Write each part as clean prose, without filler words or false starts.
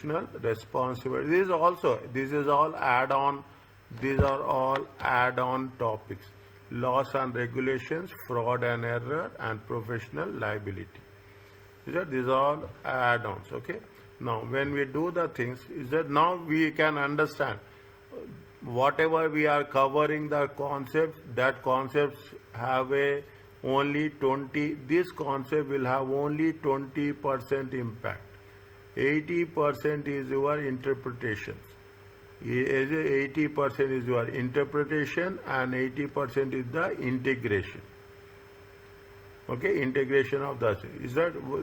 responsibility. This is all add-on. These are all add-on topics: laws and regulations, fraud and error, and professional liability. These are all add-ons. Okay. Now, when we do the things, now we can understand whatever we are covering the concepts. That concepts have only 20. This concept will have only 20% impact. 80% is your interpretations. 80% is your interpretation, and 80% is the integration. Okay, integration of the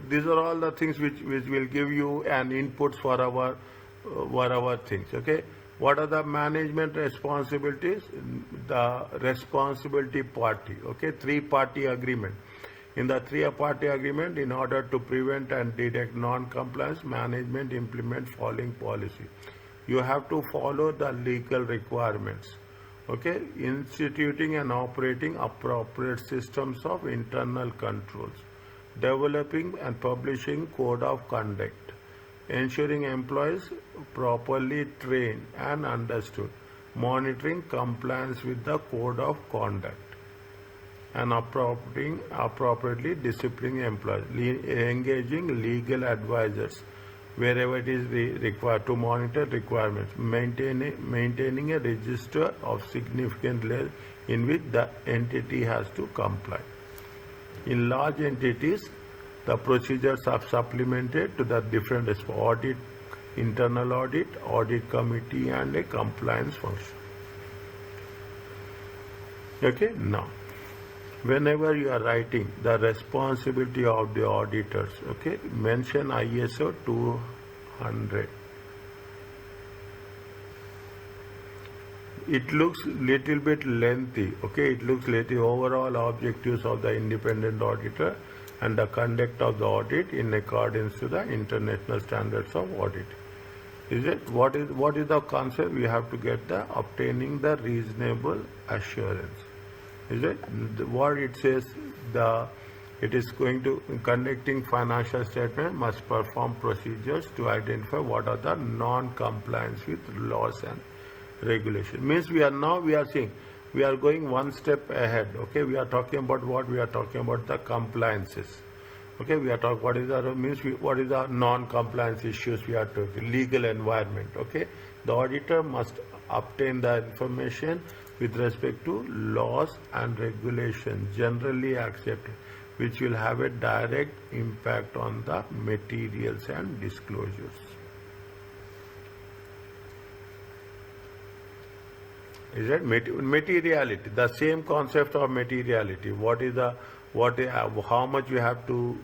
these are all the things which will give you an inputs for our things. Okay, what are the management responsibilities? The responsibility party. Okay, three-party agreement. In the three-party agreement, in order to prevent and detect non-compliance, management implement following policy. You have to follow the legal requirements. Okay, instituting and operating appropriate systems of internal controls, developing and publishing code of conduct, ensuring employees properly trained and understood, monitoring compliance with the code of conduct, and appropriately disciplining employees, engaging legal advisors wherever it is required to monitor requirements, maintaining a register of significant layers in which the entity has to comply. In large entities, the procedures are supplemented to the different audit, internal audit committee, and a compliance function. Okay, now, whenever you are writing the responsibility of the auditors, okay, mention ISO 200. It looks little bit lengthy. Okay, it looks lengthy. Overall objectives of the independent auditor and the conduct of the audit in accordance to the international standards of audit. What is the concept? We have to get the obtaining the reasonable assurance. What it says? It is going to conducting financial statement must perform procedures to identify what are the non-compliance with laws and regulation. Means we are saying we are going one step ahead. Okay, we are talking about what we are talking about the compliances. Okay, we are talking what is the non-compliance issues we are talking, legal environment. Okay, the auditor must obtain the information with respect to laws and regulations generally accepted, which will have a direct impact on the materials and disclosures. Materiality? The same concept of materiality. How much you have to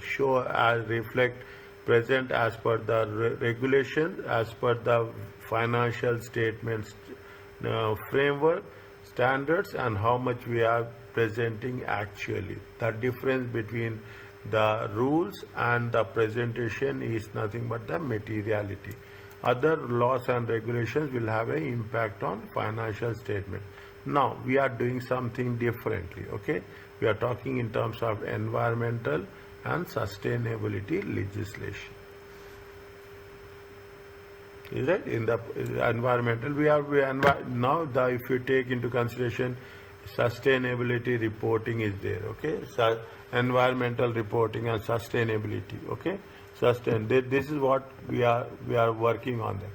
show as reflect present as per the regulation, as per the financial statements framework standards, and how much we are presenting actually. The difference between the rules and the presentation is nothing but the materiality. Other laws and regulations will have an impact on financial statement. Now we are doing something differently. Okay, we are talking in terms of environmental and sustainability legislation. Is that in the environmental if you take into consideration sustainability reporting is there. Okay, so environmental reporting and sustainability. Okay, this is what we are working on that.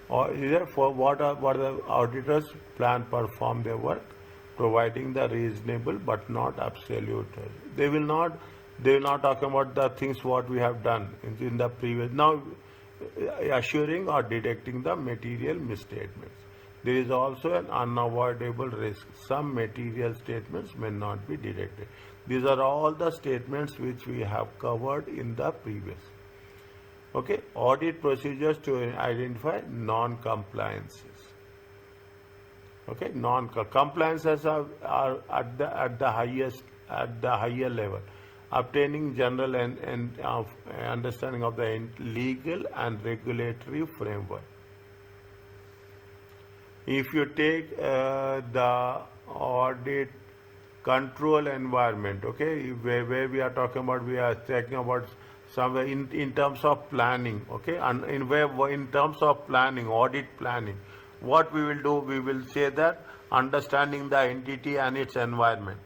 Or is there for what the auditors plan perform their work, providing the reasonable but not absolute. They will not talk about the things what we have done in the previous. Now, assuring or detecting the material misstatements. There is also an unavoidable risk. Some material statements may not be detected. These are all the statements which we have covered in the previous. Okay, audit procedures to identify non-compliances. Okay, non-compliances are at the higher level. Obtaining general and understanding of the legal and regulatory framework. If you take the audit control environment, okay, where we are talking about somewhere in terms of planning, okay, and in terms of planning, audit planning, what we will do, we will say that understanding the entity and its environment.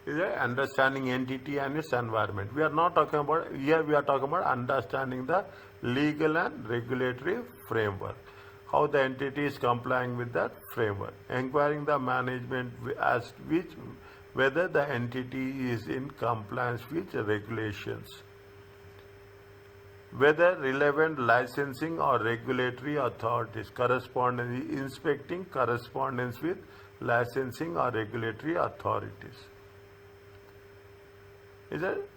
Is it understanding entity and its environment? We are not talking about here. We are talking about understanding the legal and regulatory framework, how the entity is complying with that framework. Inquiring the management as which whether the entity is in compliance with regulations, whether relevant licensing or regulatory authorities inspecting correspondence with licensing or regulatory authorities. Is it?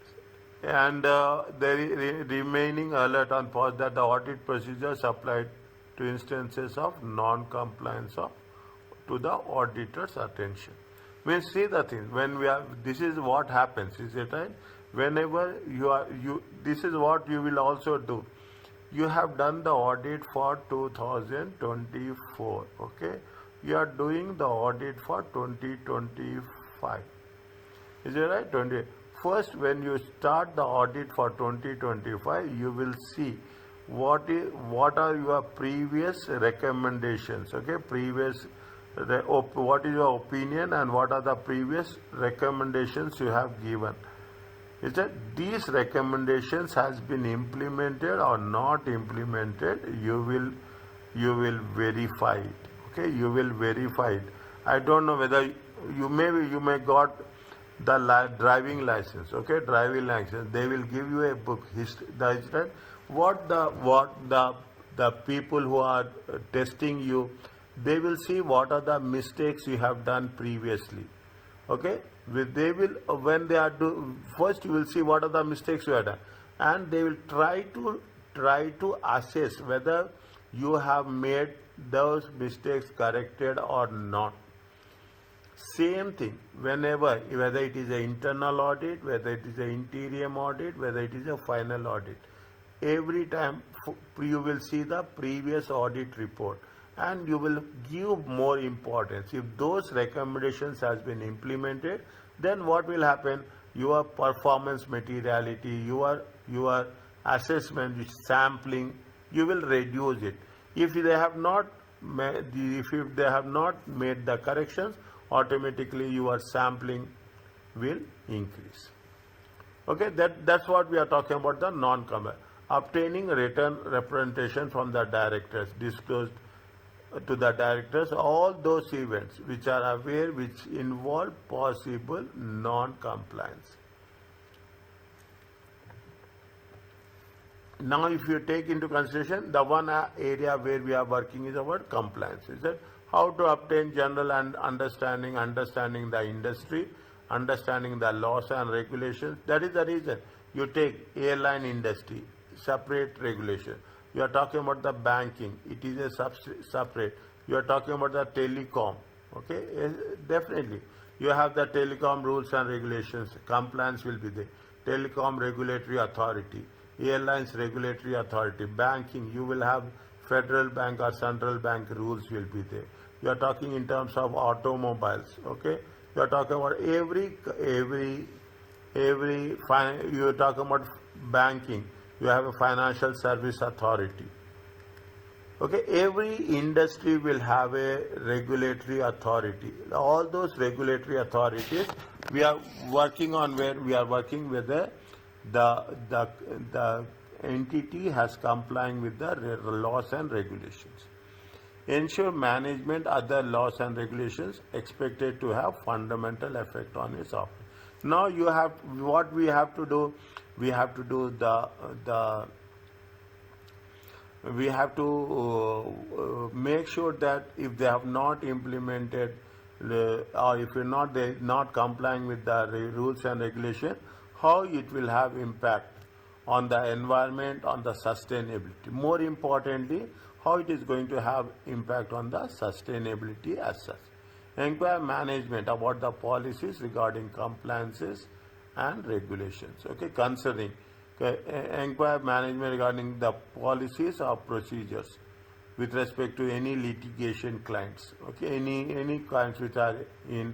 And the remaining alert on pause that the audit procedures applied to instances of non-compliance to the auditor's attention. Means see the thing, when we are, this is what happens, is it right? Whenever this is what you will also do. You have done the audit for 2024, okay? You are doing the audit for 2025. Is it right? First, when you start the audit for 2025, you will see what are your previous recommendations, okay? What is your opinion and what are the previous recommendations you have given? Is that these recommendations has been implemented or not implemented? You will verify it. Okay, you will verify it. I don't know whether you may got the driving license. Okay, driving license. They will give you a book history. What the people who are testing you, they will see what are the mistakes you have done previously. Okay, they will, when they are first you will see what are the mistakes you have done, and they will try to assess whether you have made those mistakes corrected or not. Same thing whether it is an internal audit, whether it is an interior audit, whether it is a final audit. Every time you will see the previous audit report and you will give more importance. If those recommendations has been implemented, then what will happen? Your performance materiality, your assessment, sampling, you will reduce it. If they have not made the corrections, automatically your sampling will increase. Okay, that's what we are talking about, the non-compliance. Obtaining written representation from the directors, disclosed to the directors all those events which involve possible non-compliance. Now, if you take into consideration, the one area where we are working is about compliance. Is that how to obtain general and understanding the industry, understanding the laws and regulations. That is the reason you take airline industry, separate regulation. You are talking about the banking, it is a separate. You are talking about the telecom, okay? Definitely. You have the telecom rules and regulations, compliance will be there. Telecom regulatory authority, airlines regulatory authority, banking, you will have federal bank or central bank rules will be there. You are talking in terms of automobiles, okay? You are talking about you are talking about banking. You have a financial service authority. Okay, every industry will have a regulatory authority. All those regulatory authorities we are working on, where we are working with the entity has complying with the laws and regulations. Ensure management other laws and regulations expected to have fundamental effect on its operation. Now you have what we have to do. We have to do we have to make sure that if they have not implemented or if they're not complying with the rules and regulation, how it will have impact on the environment, on the sustainability. More importantly, how it is going to have impact on the sustainability as such. Inquire management about the policies regarding compliances and regulations. Okay, concerning inquire management regarding the policies or procedures with respect to any litigation clients. Okay, any clients which are in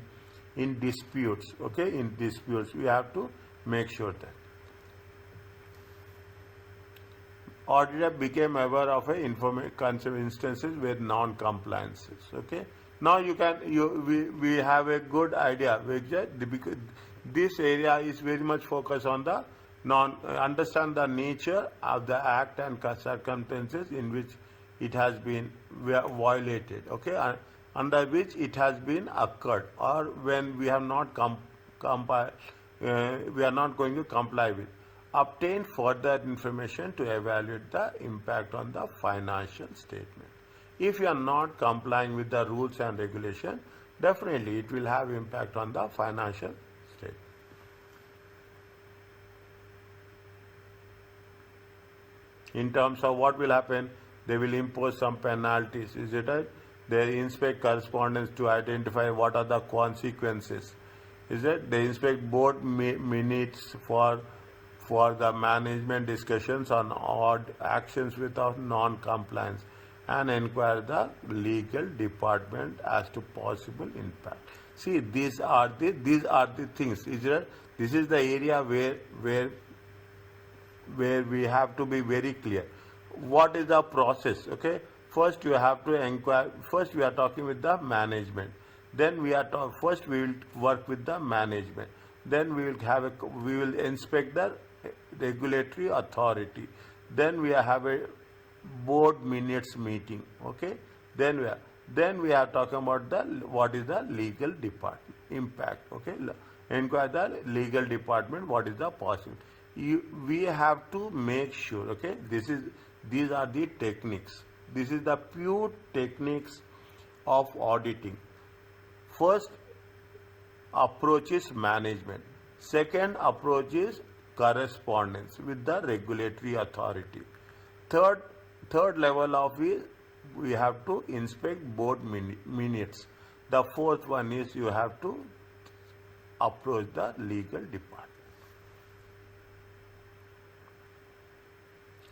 disputes. Okay, in disputes we have to make sure that. auditor became aware of a instances where non-compliances. Okay. Now we have a good idea. Because this area is very much focused on the understand the nature of the act and circumstances in which it has been violated. Okay, under which it has been occurred, or when we have not we are not going to comply with. Obtain further information to evaluate the impact on the financial statement. If you are not complying with the rules and regulation, definitely it will have impact on the financial statement. In terms of what will happen, they will impose some penalties. Is it right? They inspect correspondence to identify what are the consequences. Is it? They inspect board minutes for the management discussions on odd actions without non-compliance, and inquire the legal department as to possible impact. See, these are the things. Is it? This is the area where we have to be very clear. What is the process? Okay. First, you have to inquire. First, we are talking with the management. Then first we will work with the management. Then we will inspect the regulatory authority. Then we have a board minutes meeting. Okay. Then we are talking about what is the legal department impact. Okay. Inquire the legal department. What is the possible? We have to make sure. Okay. These are the techniques. This is the pure techniques of auditing. First approach is management. Second approach is correspondence with the regulatory authority. Third level of is we have to inspect board minutes. The fourth one is you have to approach the legal department.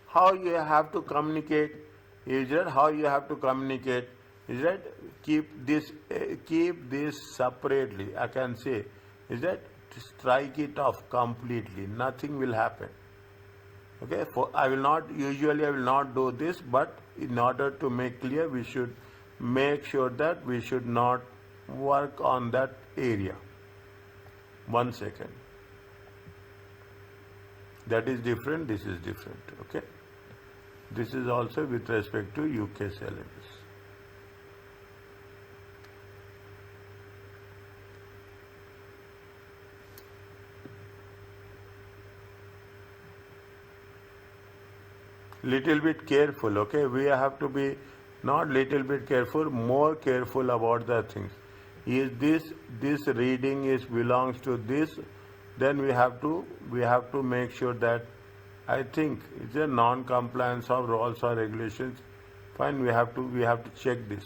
How you have to communicate? Is that how you have to communicate? Is that keep this separately? I can say, is that strike it off completely. Nothing will happen. Okay. I will not do this, but in order to make clear, we should make sure that we should not work on that area. 1 second. That is different. This is different. Okay. This is also with respect to UK syllabus. Little bit careful. Okay, we have to be not little bit careful, more careful about the things. Is this reading belongs to this? Then we have to make sure that, I think it's a non-compliance of rules or regulations. Fine, we have to check this.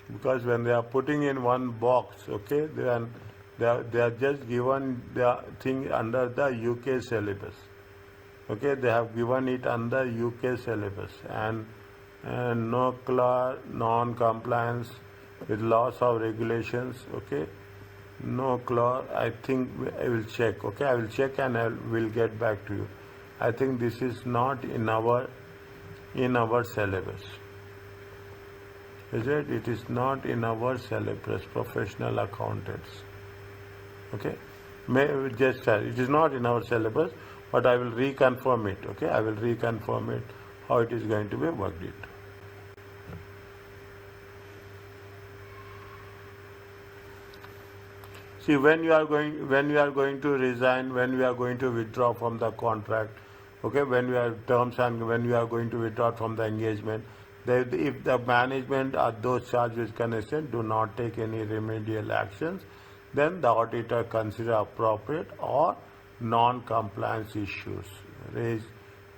Because when they are putting in one box, okay, they are just given the thing under the UK syllabus. Okay, they have given it under UK syllabus, and no clause, non-compliance with laws or regulations. Okay, no clause. I think I will check. Okay, I will check and I will get back to you. I think this is not in our syllabus. Is it? It is not in our syllabus, professional accountants. Okay, it is not in our syllabus, but I will reconfirm it. Okay, I will reconfirm it how it is going to be worked it. See, when you are going to resign, when we are going to withdraw from the contract, okay, when we are terms and when you are going to withdraw from the engagement, if the management or those charged with connection do not take any remedial actions, then the auditor consider appropriate or non-compliance issues raised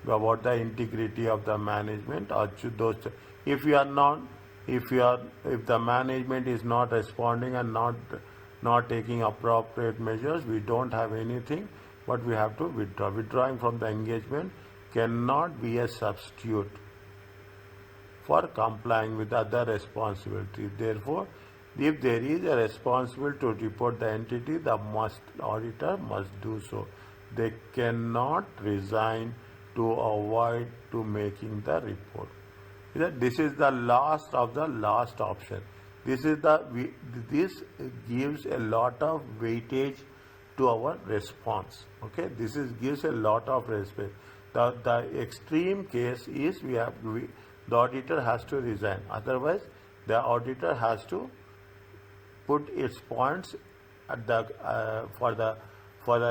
about the integrity of the management or those. If the management is not responding and not taking appropriate measures, we don't have anything, but we have to withdraw. Withdrawing from the engagement cannot be a substitute for complying with other responsibilities. Therefore, if there is a responsibility to report the entity, the auditor must do so. They cannot resign to avoid to making the report. This is the last of the last option. This gives a lot of weightage to our response. Okay, gives a lot of respect. The extreme case is the auditor has to resign. Otherwise, the auditor has to put its points at for the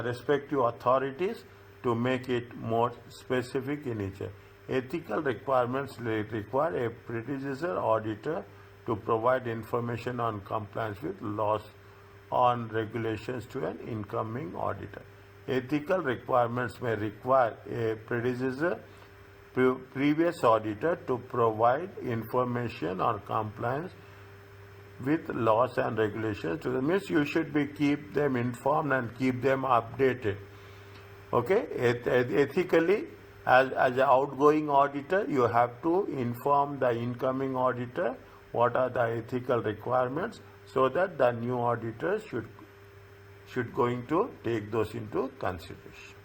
respective authorities to make it more specific in nature. Ethical requirements require a predecessor auditor to provide information on compliance with laws on regulations to an incoming auditor. Ethical requirements may require a predecessor previous auditor to provide information on compliance with laws and regulations to the means you should keep them informed and keep them updated. Okay, ethically, as an outgoing auditor, you have to inform the incoming auditor what are the ethical requirements, so that the new auditors should going to take those into consideration.